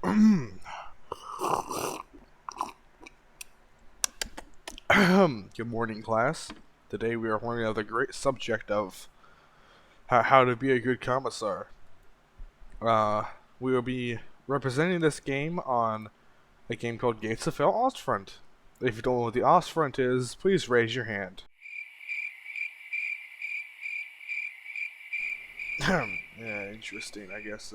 Good morning, class. Today we are learning the great subject of how to be a good commissar. We will be representing this game on a game called Gates of Hell Ostfront. If you don't know what the Ostfront is, please raise your hand. Yeah, interesting. I guess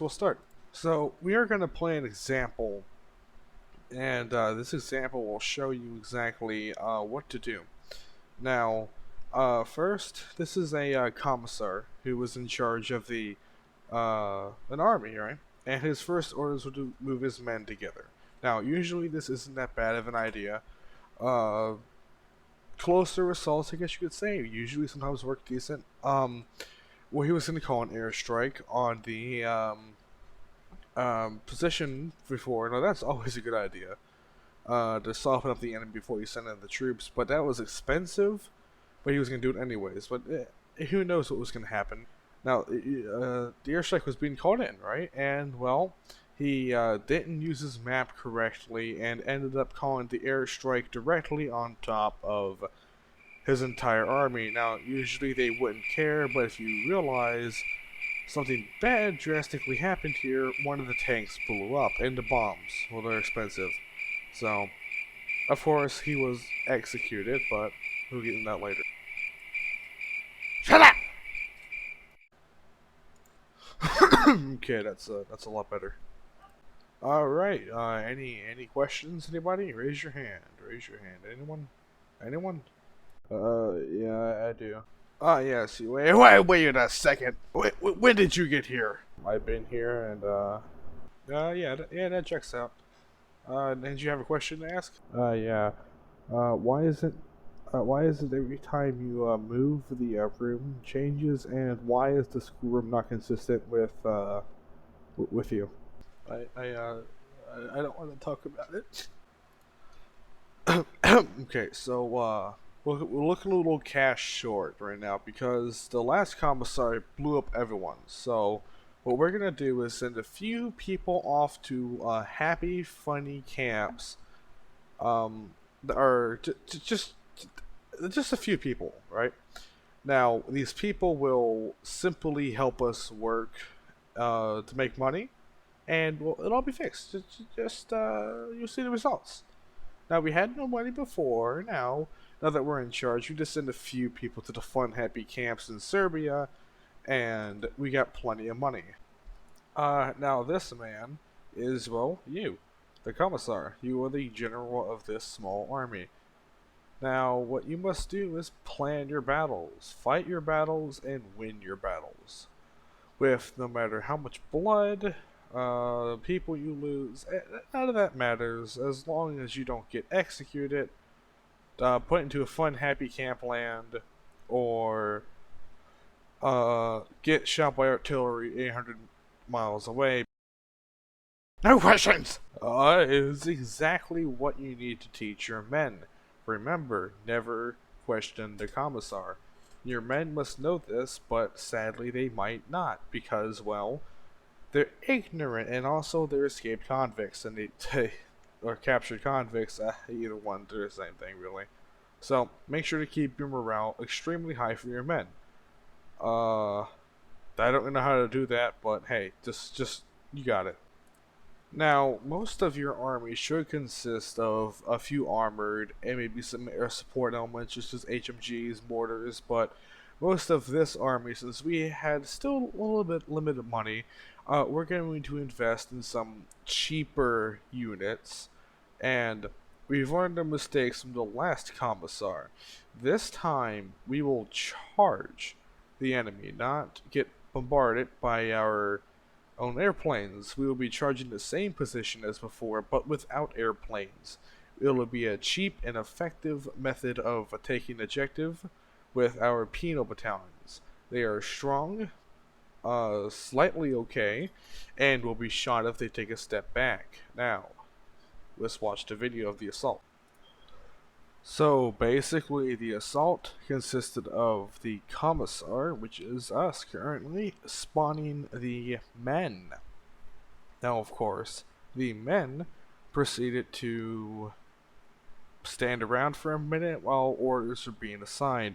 we'll start. So we are gonna play an example, and this example will show you exactly what to do. Now, first, this is a commissar who was in charge of an army, right? And his first orders were to move his men together. Now, usually this isn't that bad of an idea. Uh, Closer assaults, I guess you could say, usually sometimes work decent. Well, he was going to call an airstrike on the position before. Now, that's always a good idea. To soften up the enemy before you send in the troops, but that was expensive. But he was going to do it anyways. But who knows what was going to happen? Now, the airstrike was being called in, right? And well, he didn't use his map correctly and ended up calling the airstrike directly on top of his entire army. Now, usually they wouldn't care, but if you realize something bad drastically happened here, one of the tanks blew up into bombs. Well, they're expensive. So, of course, he was executed, but we'll get into that later. Shut up! Okay, that's a lot better. All right. Any questions? Anybody? Raise your hand. Raise your hand. Anyone? Anyone? Yeah, I do. Ah, yes. Wait a second. When did you get here? I've been here, and yeah, that checks out. Did you have a question to ask? Yeah. Why is it? Why is it every time you move the room changes, and why is the schoolroom not consistent with you? I don't want to talk about it. Okay, so we're looking a little cash short right now because the last commissary blew up everyone. So what we're gonna do is send a few people off to happy, funny camps. That are just a few people, right? Now these people will simply help us work to make money, and well, it'll all be fixed. Just you'll see the results. Now we had no money before. Now that we're in charge, we just send a few people to the fun, happy camps in Serbia, and we got plenty of money. Now this man is, well, you, the commissar. You are the general of this small army. Now, what you must do is plan your battles, fight your battles, and win your battles. With no matter how much blood, people you lose, none of that matters as long as you don't get executed, put into a fun, happy camp land, or get shot by artillery 800 miles away. No questions! Is exactly what you need to teach your men. Remember, never question the commissar. Your men must know this, but sadly they might not, because, well, they're ignorant, and also they're escaped convicts, and or captured convicts, either one, they're the same thing, really. So, make sure to keep your morale extremely high for your men. I don't know how to do that, but hey, just, you got it. Now, most of your army should consist of a few armored and maybe some air support elements, just as HMGs, mortars, but most of this army, since we had still a little bit limited money, we're going to invest in some cheaper units, and we've learned our mistakes from the last commissar. This time, we will charge the enemy, not get bombarded by our on airplanes. We will be charging the same position as before, but without airplanes. It will be a cheap and effective method of taking objective with our penal battalions. They are strong, slightly okay, and will be shot if they take a step back. Now, let's watch the video of the assault. So basically the assault consisted of the commissar, which is us currently, spawning the men. Now, of course, the men proceeded to stand around for a minute while orders were being assigned,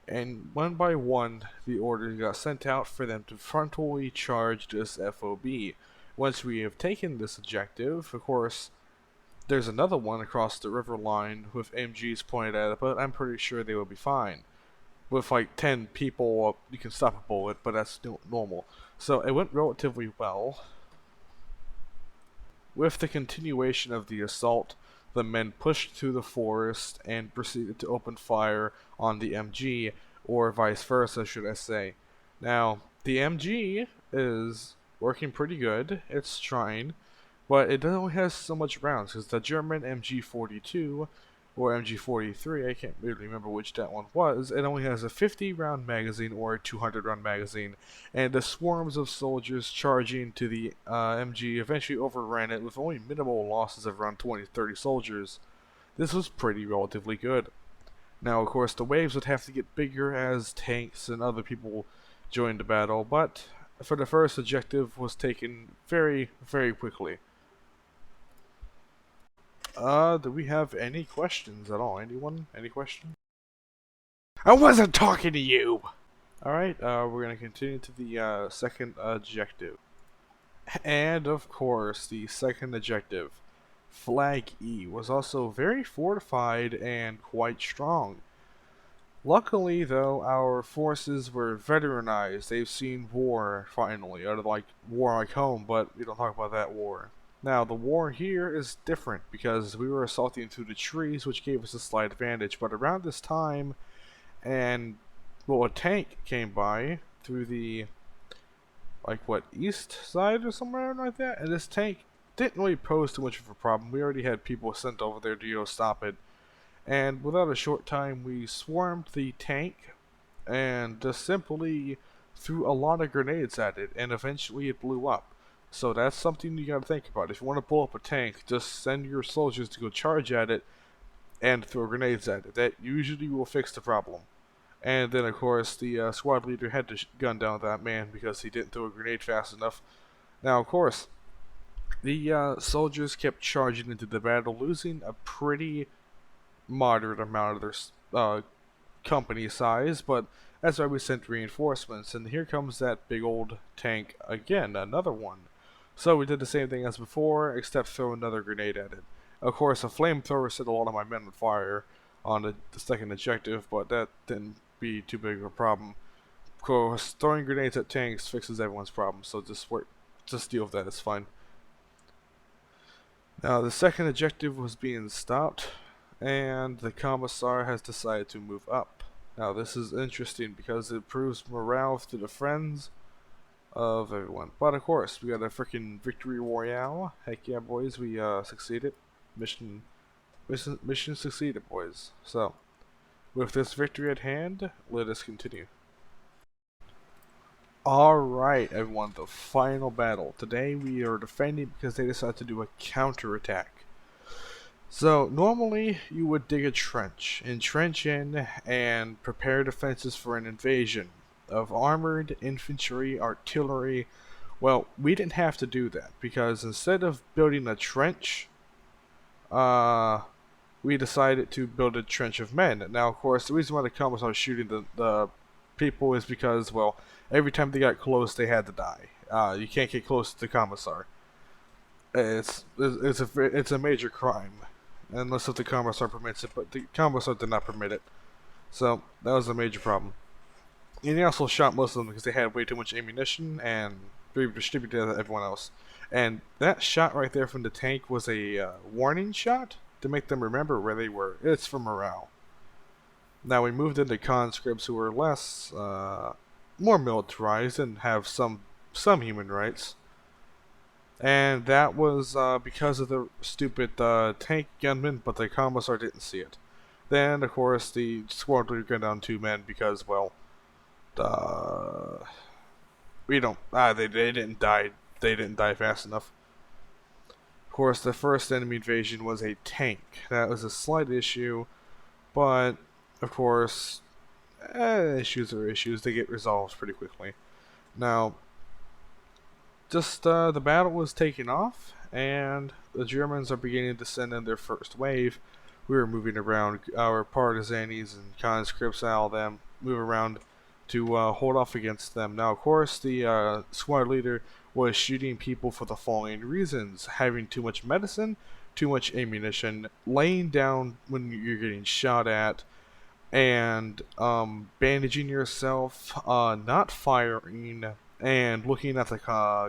and one by one, the orders got sent out for them to frontally charge this FOB. Once we have taken this objective, of course, there's another one across the river line with MGs pointed at it, but I'm pretty sure they will be fine. With like 10 people, you can stop a bullet, but that's still normal. So it went relatively well. With the continuation of the assault, the men pushed through the forest and proceeded to open fire on the MG, or vice versa, should I say. Now, the MG is working pretty good, it's trying, but it only has so much rounds, because the German MG42, or MG43, I can't really remember which that one was, it only has a 50 round magazine or a 200 round magazine, and the swarms of soldiers charging to the MG eventually overran it with only minimal losses of around 20-30 soldiers. This was pretty relatively good. Now, of course, the waves would have to get bigger as tanks and other people joined the battle, but for the first objective was taken very, very quickly. Do we have any questions at all? Anyone? Any questions? I wasn't talking to you! Alright, we're gonna continue to the second objective. And of course, the second objective, Flag E, was also very fortified and quite strong. Luckily, though, our forces were veteranized. They've seen war, finally, out of like war like home, but we don't talk about that war. Now, the war here is different because we were assaulting through the trees, which gave us a slight advantage. But around this time, and well, a tank came by through the east side or somewhere like that, and this tank didn't really pose too much of a problem. We already had people sent over there to go stop it, and without a short time, we swarmed the tank and just simply threw a lot of grenades at it, and eventually it blew up. So that's something you gotta think about. If you want to blow up a tank, just send your soldiers to go charge at it and throw grenades at it. That usually will fix the problem. And then, of course, the squad leader had to gun down that man because he didn't throw a grenade fast enough. Now, of course, the soldiers kept charging into the battle, losing a pretty moderate amount of their company size, but that's why we sent reinforcements. And here comes that big old tank again, another one. So we did the same thing as before, except throw another grenade at it. Of course, a flamethrower set a lot of my men on fire on the second objective, but that didn't be too big of a problem. Of course, throwing grenades at tanks fixes everyone's problem, so just deal with that, it's fine. Now, the second objective was being stopped, and the commissar has decided to move up. Now, this is interesting because it improves morale to the friends of everyone. But of course, we got a freaking victory royale. Heck yeah, boys, we succeeded. Mission succeeded, boys. So, with this victory at hand, let us continue. Alright, everyone, the final battle. Today we are defending because they decided to do a counterattack. So, normally you would dig a trench, entrench in, and prepare defenses for an invasion of armored infantry, artillery. Well, we didn't have to do that because instead of building a trench, we decided to build a trench of men. Now, of course, the reason why the commissar was shooting the people is because, well, every time they got close, they had to die. You can't get close to the commissar. It's a major crime, unless if the commissar permits it. But the commissar did not permit it, so that was a major problem. And he also shot most of them because they had way too much ammunition and they distributed it to everyone else. And that shot right there from the tank was a warning shot to make them remember where they were. It's for morale. Now we moved into conscripts who were less, more militarized and have some human rights. And that was because of the stupid tank gunman, but the commissar didn't see it. Then, of course, the squad leader gunned down 2 men because, well, we don't. They didn't die. They didn't die fast enough. Of course, the first enemy invasion was a tank. That was a slight issue, but of course, issues are issues. They get resolved pretty quickly. Now, the battle was taking off, and the Germans are beginning to send in their first wave. We were moving around our partisanes and conscripts, and all them move around to hold off against them. Now, of course, the squad leader was shooting people for the following reasons: having too much medicine, too much ammunition, laying down when you're getting shot at, and bandaging yourself, not firing, and looking at the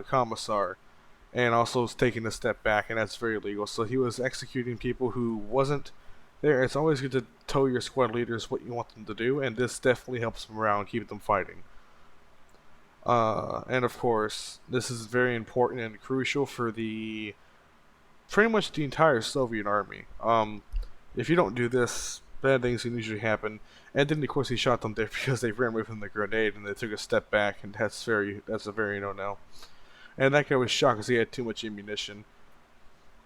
commissar, and also taking a step back, and that's very illegal. So he was executing people who wasn't there. It's always good to tell your squad leaders what you want them to do, and this definitely helps them around, keep them fighting. And of course, this is very important and crucial for the pretty much the entire Soviet army. If you don't do this, bad things can usually happen. And then of course he shot them there because they ran away from the grenade and they took a step back, and that's a very no-no. And that guy was shocked because he had too much ammunition.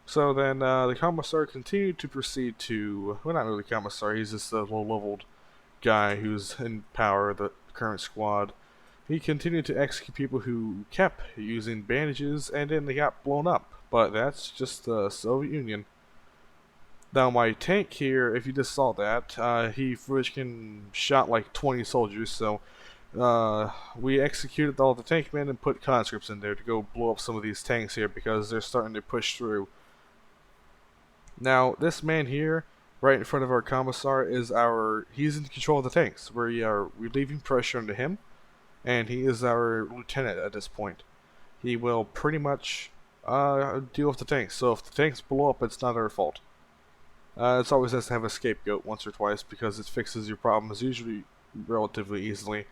So then the commissar continued to proceed to, well, not really commissar, he's just a low-leveled guy who's in power of the current squad. He continued to execute people who kept using bandages, and then they got blown up. But that's just the Soviet Union. Now my tank here, if you just saw that, he freaking shot like 20 soldiers, so we executed all the tank men and put conscripts in there to go blow up some of these tanks here because they're starting to push through. Now this man here, right in front of our commissar, he's in control of the tanks. We are relieving pressure onto him, and he is our lieutenant at this point. He will pretty much deal with the tanks, so if the tanks blow up, it's not our fault. It's always nice to have a scapegoat once or twice because it fixes your problems usually relatively easily.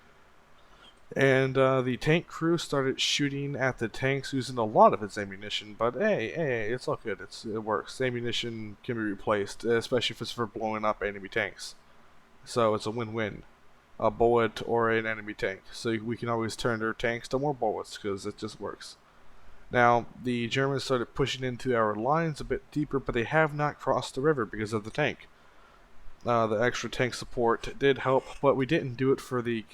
And the tank crew started shooting at the tanks using a lot of its ammunition, but hey, it's all good. It works. Ammunition can be replaced, especially if it's for blowing up enemy tanks. So it's a win-win. A bullet or an enemy tank. So we can always turn their tanks to more bullets because it just works. Now, the Germans started pushing into our lines a bit deeper, but they have not crossed the river because of the tank. The extra tank support did help, but we didn't do it for the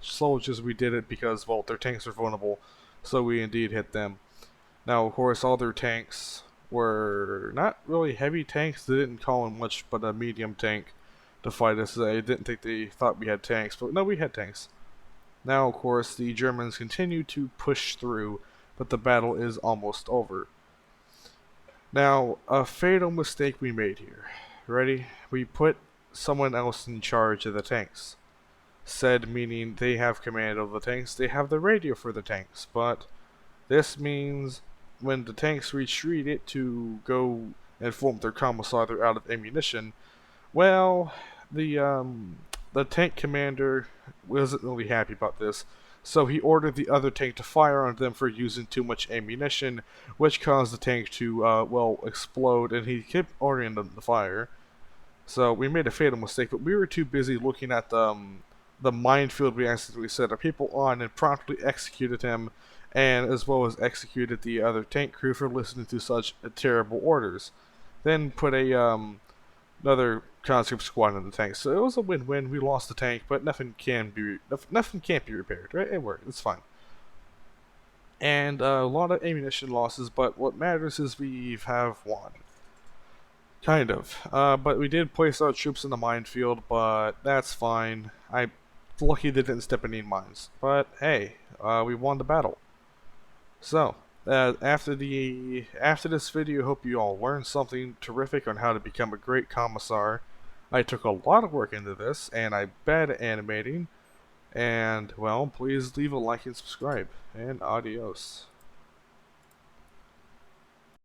soldiers. We did it because, well, their tanks are vulnerable, so we indeed hit them. Now, of course, all their tanks were not really heavy tanks. They didn't call them much but a medium tank to fight us. I didn't think they thought we had tanks, but no, we had tanks. Now, of course, the Germans continue to push through, but the battle is almost over. Now, a fatal mistake we made here. Ready? We put someone else in charge of the tanks. Said meaning they have command of the tanks, they have the radio for the tanks, but this means when the tanks retreated to go inform their commissar they're out of ammunition, well, the tank commander wasn't really happy about this. So he ordered the other tank to fire on them for using too much ammunition, which caused the tank to, explode, and he kept ordering them to fire. So we made a fatal mistake, but we were too busy looking at the minefield we accidentally set our people on and promptly executed him, and as well as executed the other tank crew for listening to such terrible orders. Then put another conscript squad in the tank. So it was a win-win. We lost the tank, but nothing can't be repaired, right? It worked. It's fine. And a lot of ammunition losses, but what matters is we have won. Kind of. But we did place our troops in the minefield, but that's fine. I'm lucky they didn't step in any mines. But hey, we won the battle. So, after this video, I hope you all learned something terrific on how to become a great commissar. I took a lot of work into this, and I'm bad at animating. And, well, please leave a like and subscribe. And adios.